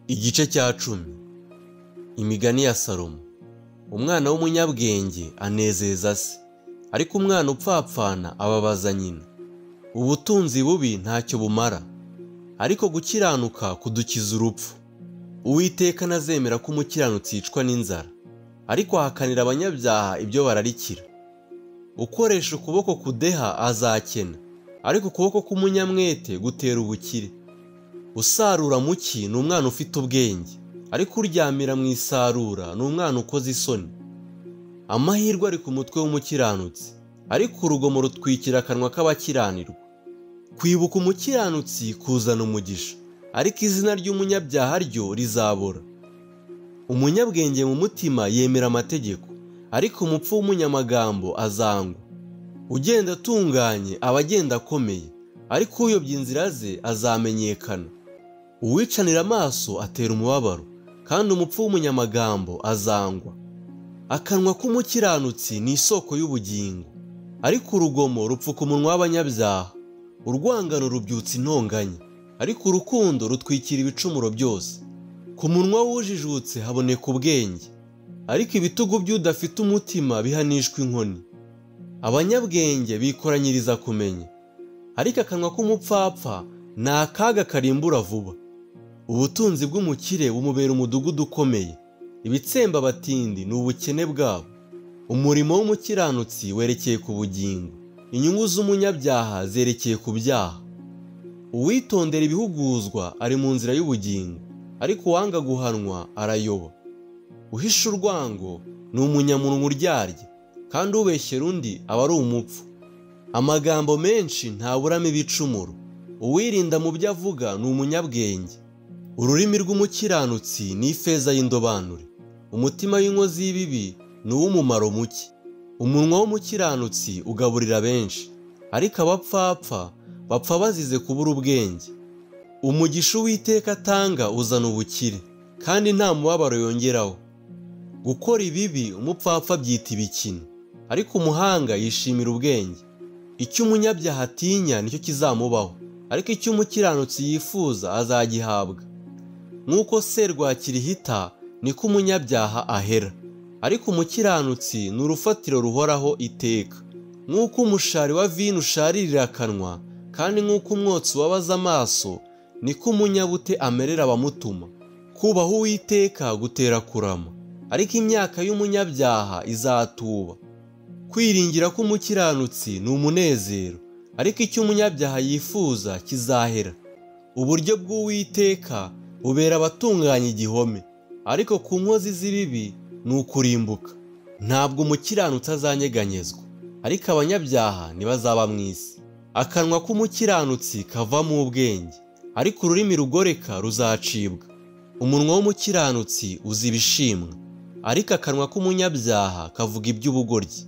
Igice cya 10. Imigani ya Salomo. Umwana w'umunyabwenge anezeza se, ariko umwana upfapfana ababaza nyina. Ubutunzi bubi ntacyo bumara, ariko gukiranuka kudukiza urupfu. Uwiteka nazemera ko umukiranutsi yicwa n'inzara, ariko ahakanira abanyabyaha ibyo bararikira. Ukoresha ukuboko kudeha azakena, ariko ukuboko k'umunyamwete gutera ubukire. Usarura muki ni umwana ufite ubwenge, ariko uryamira mu isarura ni umwana ukoze isoni. Amahirwe ari ku mutwe w'umukiranutsi, ariko urugomo rutwikira akanwa k'abakiranirwa. Kwibuka umukiranutsi kuzana umugisha, ariko izina ry'umunyabyaha ryo rizabora. Umunyabwenge mu mutima yemera amategeko, ariko umupfu w'umunyamagambo azangwa. Ugenda atunganye aba agenda akomeye, ariko uyobya inzira ze azamenyekana. Uwicanira amaso atera umubabaro, kandi umupfu w'umunyamagambo azangwa. Akanwa k'umukiranutsi ni isoko y'ubugingo, ariko urugomo rupfuka umunwa w'abanyabyaha. Urwangano rubyutsa intonganya, ariko urukundo rutwikira ibicumuro byose. Ku munwa w'ujijutse haboneka ubwenge, ariko ibitugu by'udafite umutima bihanishwa inkoni. Abanyabwenge bikoranyiriza kumenya, ariko akanwa k'umupfapfa ni akaga karimbura vuba. Ubutunzi bw'umukire bumubera umudugudu ukomeye, ibitsemba abatindi ni ubukene bwabo. Umurimo w'umukiranutsi werekeye ku bugingo, inyungu z'umunyabyaha zerekeye ku byaha. Uwitondera ibihuguzwa ari mu nzira y'ubugingo, ariko uwanga guhanwa arayoba. Uhisha urwango ni umunyamunwa uryarya, kandi ubeshyera undi aba ari umupfu. Amagambo menshi ntaburamo ibicumuro, uwirinda mu byo avuga ni umunyabwenge. Ururimi rw'umukiranutsi ni ifeza y'indobanure, umutima w'inkozi y'ibibi ni uw'umumaro muke. Umunwa w'umukiranutsi ugaburira benshi, ariko abapfapfa bapfa bazize kubura ubwenge. Umugisha Uwiteka atanga uzana ubukire, kandi nta mubabaro yongeraho. Gukora ibibi umupfapfa abyita ibikino, ariko umuhanga yishimira ubwenge. Icyo umunyabyaha atinya nicyo kizamubaho, ariko icyo umukiranutsi yifuza azagihabwa. Nk'uko serwakira ihita niko umunyabyaha ahera, ariko umukiranutsi ni urufatiro ruhoraho iteka. Nk'uko umushari wa vino usharirira akanwa, kandi nk'uko umwotsi ubabaza amaso, niko umunyabute amerera abamutuma. Kubaha Uwiteka gutera kurama, ariko imyaka y'umunyabyaha izatuba. Kwiringira k'umukiranutsi ni umunezero, ariko icyo umunyabyaha yifuza kizahera. Uburyo bw'Uwiteka bubera abatunganya igihome, ariko ku nkozi z'ibibi ni ukurimbuka. Ntabwo umukiranutsi azanyeganyezwa, ariko abanyabyaha ntibazaba mu isi. Akanwa k'umukiranutsi kavamo ubwenge, ariko ururimi rugoreka ruzacibwa. Umunwa w'umukiranutsi uzi ibishimwa, ariko akanwa k'umunyabyaha kavuga iby'ubugoryi.